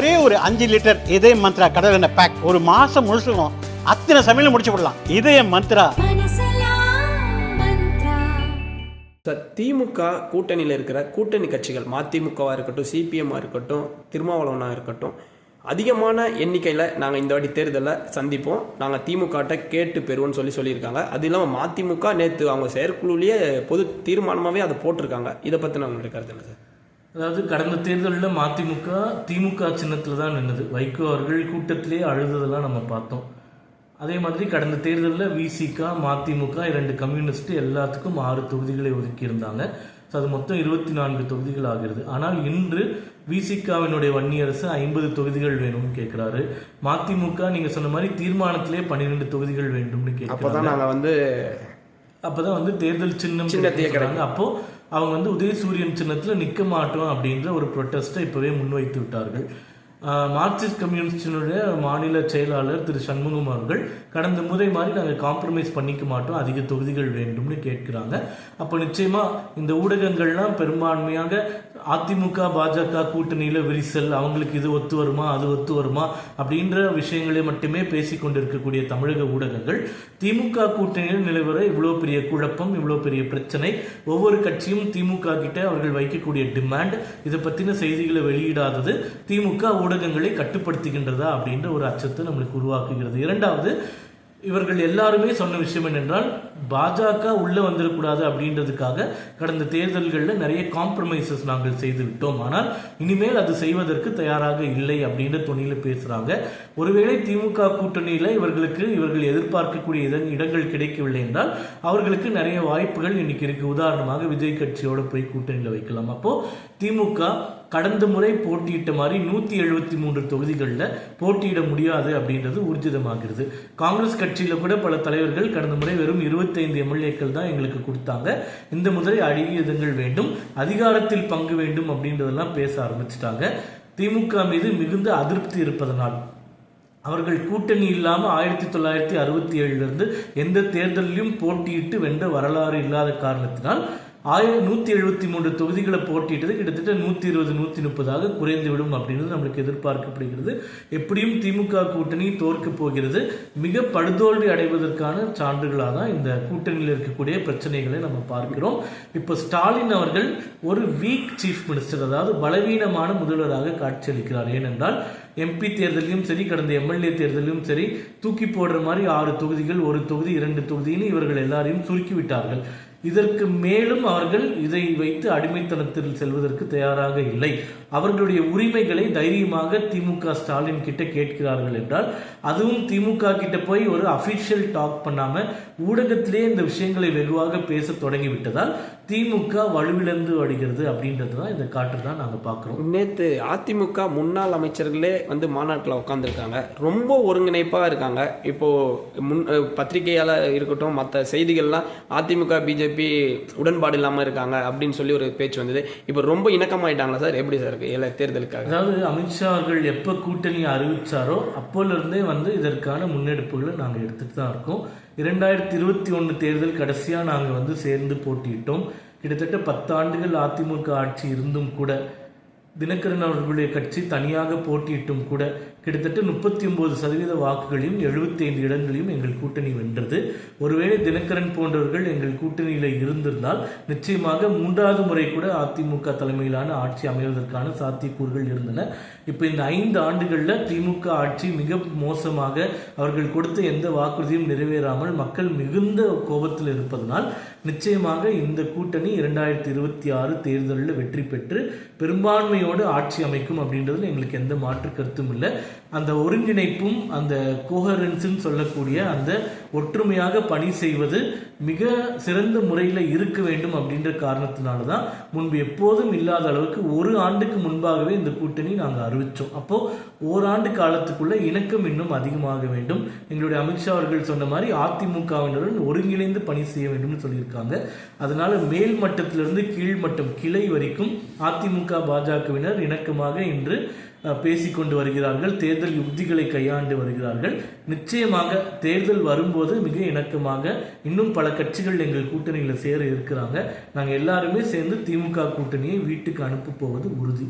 ஒரே ஒரு 5 லிட்டர் இதய மந்த்ரா கடல் எண்ணெய் பேக் ஒரு மாசம் முழுசுக்கும் அத்தனை சமையல் முடிச்சு விடலாம். இதய மந்த்ரா. திமுக கூட்டணியில் இருக்கிற கூட்டணி கட்சிகள் மதிமுகவாக இருக்கட்டும், சிபிஎம்மாக இருக்கட்டும், திருமாவளவனாக இருக்கட்டும், அதிகமான எண்ணிக்கையில் நாங்கள் இந்த வாட்டி தேர்தலில் சந்திப்போம், நாங்கள் திமுகட்ட கேட்டு பெறுவோம்னு சொல்லியிருக்காங்க. அது இல்லாமல் மதிமுக நேற்று அவங்க செயற்குழுலேயே பொது தீர்மானமாகவே அதை போட்டிருக்காங்க. இதை பற்றி நான் உங்களுக்கு கருத்து என்ன சார்? அதாவது கடந்த தேர்தலில் மதிமுக திமுக சின்னத்தில் தான் நின்றுது. வைகோ அவர்கள் கூட்டத்திலே அழுததெல்லாம் நம்ம பார்த்தோம். அதே மாதிரி கடந்த தேர்தலில் விசிக, மதிமுக 2 கம்யூனிஸ்ட் எல்லாத்துக்கும் 6 தொகுதிகளை ஒதுக்கியிருந்தாங்க. ஸோ அது மொத்தம் 24 தொகுதிகள் ஆகிறது. ஆனால் இன்று விசிகாவினுடைய வன்னியரசு 50 தொகுதிகள் வேணும்னு கேட்குறாரு. மதிமுக நீங்கள் சொன்ன மாதிரி தீர்மானத்திலே 12 தொகுதிகள் வேண்டும்னு கேட்குறாங்க. அப்போதான் வந்து தேர்தல் சின்னத்தை கேட்குறாங்க. அப்போது அவங்க வந்து உதயசூரியன் சின்னத்தில் நிற்க மாட்டோம் அப்படின்ற ஒரு ப்ரொட்டஸ்ட்டை இப்போவே முன்வைத்து விட்டார்கள். மார்க்சிஸ்ட் கம்யூனிஸ்டினுடைய மாநில செயலாளர் திரு சண்முகம் அவர்கள் கடந்த முறை மாதிரி நாங்கள் காம்ப்ரமைஸ் பண்ணிக்க மாட்டோம், அதிக தொகுதிகள் வேண்டும்னு கேட்குறாங்க. அப்போ நிச்சயமாக இந்த ஊடகங்கள்லாம் பெரும்பான்மையாக அதிமுக பாஜக கூட்டணியில் விரிசல், அவங்களுக்கு இது ஒத்து வருமா அது ஒத்து வருமா அப்படின்ற விஷயங்களை மட்டுமே பேசி கொண்டிருக்கக்கூடிய தமிழக ஊடகங்கள் திமுக கூட்டணியில் நிலவர இவ்வளோ பெரிய குழப்பம், இவ்வளோ பெரிய பிரச்சனை, ஒவ்வொரு கட்சியும் திமுக கிட்ட அவர்கள் வைக்கக்கூடிய டிமாண்ட், இதை பற்றின செய்திகளை வெளியிடாதது திமுக ஊடகங்களை கட்டுப்படுத்துகின்றதா அப்படின்ற ஒரு அச்சத்தை நம்மளுக்கு உருவாக்குகிறது. இரண்டாவது, இவர்கள் எல்லாருமே சொன்ன விஷயம் என்னென்றால் பாஜக உள்ளே வந்துடக்கூடாது அப்படின்றதுக்காக கடந்த தேர்தல்களில் நிறைய காம்ப்ரமைசஸ் நாங்கள் செய்து விட்டோம், ஆனால் இனிமேல் அது செய்வதற்கு தயாராக இல்லை அப்படின்ற துணியில் பேசுகிறாங்க. ஒருவேளை திமுக கூட்டணியில் இவர்கள் எதிர்பார்க்கக்கூடிய இடங்கள் கிடைக்கவில்லை என்றால் அவர்களுக்கு நிறைய வாய்ப்புகள் இன்னைக்கு இருக்கு. உதாரணமாக விஜய் கட்சியோட போய் கூட்டணியில் வைக்கலாம். அப்போது திமுக கடந்த முறை போட்டியிட்ட மாதிரி 173 தொகுதிகளில் போட்டியிட முடியாது அப்படின்றது ஊர்ஜிதமாகிறது. காங்கிரஸ் கட்சியில் கூட பல தலைவர்கள் கடந்த முறை வெறும் 25 எம்எல்ஏக்கள் தான் எங்களுக்கு கொடுத்தாங்க, இந்த முறை அடியதங்கள் வேண்டும், அதிகாரத்தில் பங்கு வேண்டும் அப்படின்றதெல்லாம் பேச ஆரம்பிச்சிட்டாங்க. திமுக மீது மிகுந்த அதிருப்தி இருப்பதனால் அவர்கள் கூட்டணி இல்லாமல் 1967 எந்த தேர்தலிலும் போட்டியிட்டு வென்ற வரலாறு இல்லாத காரணத்தினால் 173 தொகுதிகளை போட்டியிட்டது கிட்டத்தட்ட 120-130 குறைந்துவிடும் அப்படின்றது நம்மளுக்கு எதிர்பார்க்கப்படுகிறது. எப்படியும் திமுக கூட்டணி தோற்க போகிறது. மிக படுதோல்வி அடைவதற்கான சான்றுகளாக தான் இந்த கூட்டணியில் இருக்கக்கூடிய பிரச்சனைகளை நம்ம பார்க்கிறோம். இப்போ ஸ்டாலின் அவர்கள் ஒரு வீக் சீஃப் மினிஸ்டர், அதாவது பலவீனமான முதல்வராக காட்சியளிக்கிறார். ஏனென்றால் எம்பி தேர்தலையும் சரி, கடந்த எம்எல்ஏ தேர்தலையும் சரி, தூக்கி போடுற மாதிரி 6 தொகுதிகள், 1 தொகுதி, 2 தொகுதின்னு இவர்கள் எல்லாரையும் சுருக்கிவிட்டார்கள். இதற்கு மேலும் அவர்கள் இதை வைத்து அடிமைத்தனத்தில் செல்வதற்கு தயாராக இல்லை. அவர்களுடைய உரிமைகளை தைரியமாக திமுக ஸ்டாலின் கிட்ட கேட்கிறார்கள் என்றால், அதுவும் திமுக கிட்ட போய் ஒரு அபிஷியல் டாக் பண்ணாம ஊடகத்திலே இந்த விஷயங்களை வெகுவாக பேச தொடங்கிவிட்டதால் திமுக வலுவிழந்து வருகிறது அப்படின்றது தான் இந்த காற்று தான் நாங்கள் பார்க்குறோம். நேற்று அதிமுக முன்னாள் அமைச்சர்களே வந்து மாநாட்டில் உட்காந்துருக்காங்க, ரொம்ப ஒருங்கிணைப்பாக இருக்காங்க. இப்போது பத்திரிகையால் இருக்கட்டும், மற்ற செய்திகள்லாம் அதிமுக பிஜேபி உடன்பாடு இல்லாமல் இருக்காங்க அப்படின்னு சொல்லி ஒரு பேச்சு வந்தது. இப்போ ரொம்ப இணக்கமாயிட்டாங்களா சார்? எப்படி சார் இருக்கு தேர்தலுக்காக? அதாவது அமித்ஷா அவர்கள் எப்போ கூட்டணி அறிவிச்சாரோ அப்போலேருந்தே வந்து இதற்கான முன்னெடுப்புகளை நாங்கள் எடுத்துட்டு தான் இருக்கோம். 2021 தேர்தல் கடைசியாக நாங்கள் வந்து சேர்ந்து போட்டியிட்டோம். கிட்டத்தட்ட 10 ஆண்டுகள் அதிமுக ஆட்சி இருந்தும் கூட, தினகரன் அவர்களுடைய கட்சி தனியாக போட்டியிட்டும் கூட கிட்டத்தட்ட 39% வாக்குகளையும் 75 இடங்களையும் எங்கள் கூட்டணி வென்றது. ஒருவேளை தினகரன் போன்றவர்கள் எங்கள் கூட்டணியில் இருந்திருந்தால் நிச்சயமாக 3வது முறை கூட அதிமுக தலைமையிலான ஆட்சி அமைவதற்கான சாத்தியக்கூறுகள் இருந்தன. இப்போ இந்த 5 ஆண்டுகளில் திமுக ஆட்சி மிக மோசமாக, அவர்கள் கொடுத்த எந்த வாக்குறுதியும் நிறைவேறாமல் மக்கள் மிகுந்த கோபத்தில் இருப்பதனால் நிச்சயமாக இந்த கூட்டணி 2026 தேர்தலில் வெற்றி பெற்று பெரும்பான்மையோடு ஆட்சி அமைக்கும் அப்படின்றதுல எங்களுக்கு எந்த மாற்று கருத்தும் இல்லை. அந்த ஒருங்கிணைப்பும் அந்த கோஹரன்ஸ்ன்னு சொல்லக்கூடிய அந்த ஒற்றுமையாக பணி செய்வது மிக சிறந்த முறையில் இருக்க வேண்டும் அப்படின்ற காரணத்தினால தான் முன்பு எப்போதும் இல்லாத அளவுக்கு 1 ஆண்டுக்கு முன்பாகவே இந்த கூட்டணி நாங்கள் அறிவித்தோம். அப்போது ஓராண்டு காலத்துக்குள்ள இணக்கம் இன்னும் அதிகமாக வேண்டும். எங்களுடைய அமித்ஷா அவர்கள் சொன்ன மாதிரி அதிமுகவினருடன் ஒருங்கிணைந்து பணி செய்ய வேண்டும்னு சொல்லியிருக்காங்க. அதனால மேல் மட்டத்திலிருந்து கீழ்மட்டம் கிளை வரைக்கும் அதிமுக பாஜகவினர் இணக்கமாக இன்று பேசிக்கொண்டு வருகிறார்கள். தேர்தல் யுக்திகளை கையாண்டு வருகிறார்கள். நிச்சயமாக தேர்தல் வரும்போது மிக இணக்கமாக இன்னும் பல கட்சிகள் எங்கள் கூட்டணியில் சேர இருக்கிறாங்க. நாங்கள் எல்லாருமே சேர்ந்து திமுக கூட்டணியை வீட்டுக்கு அனுப்ப போவது உறுதி.